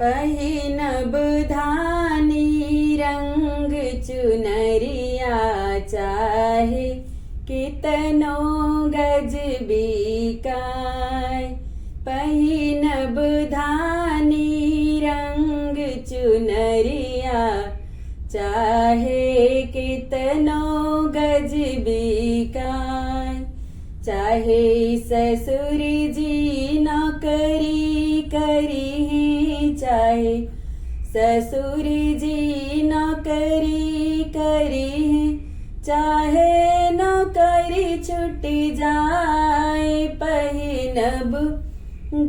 पहिनब धानी रंग चुनरिया चाहे कितनो गज बिकाय। पहिनब धानी रंग चुनरिया चाहे कितनो गज बिकाय। चाहे ससुर जी नौकरी करी, चाहे ससुर जी नौकरी करी, चाहे नौकरी छूट जाए। पहिनब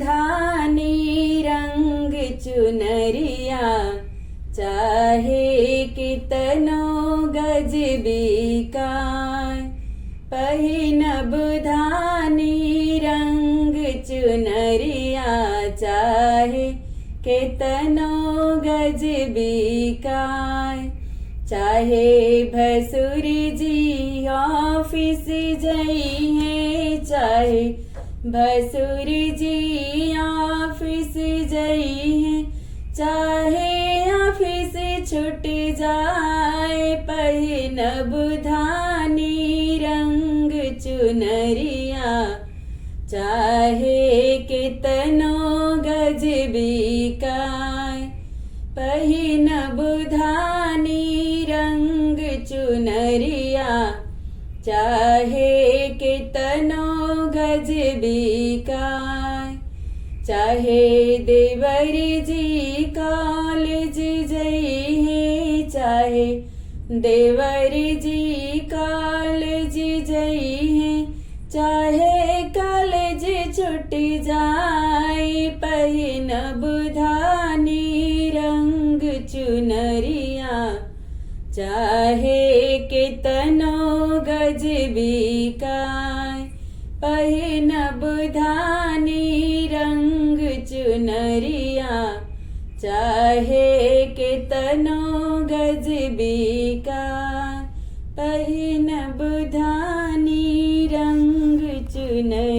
धानी रंग चुनरिया चाहे कितनो गज बिकाय। पहिनब धानी रंग चुनरिया चाहे कितनो गज बिकाय। चाहे भसुर जी ऑफिस जइहे, चाहे भसुर जी ऑफिस जइहे, चाहे ऑफिस छूट जाए। पहिनब धानी रंग चुनरिया चाहे कितनो गज बिकाय। पहिनब धानी रंग चुनरिया चाहे कितनो गज बिकाय। चाहे देवर जी कॉलेज जइहे, चाहे देवर जी कॉलेज जइहे, चाहे कॉलेज छूट जाए। पहिनब धानी रंग चुनरिया चाहे कितनो गज बिकाय। पहिनब धानी रंग चुनरिया चाहे कितनो गज बिकाय। पहिनब धानी रंग चुनरिया।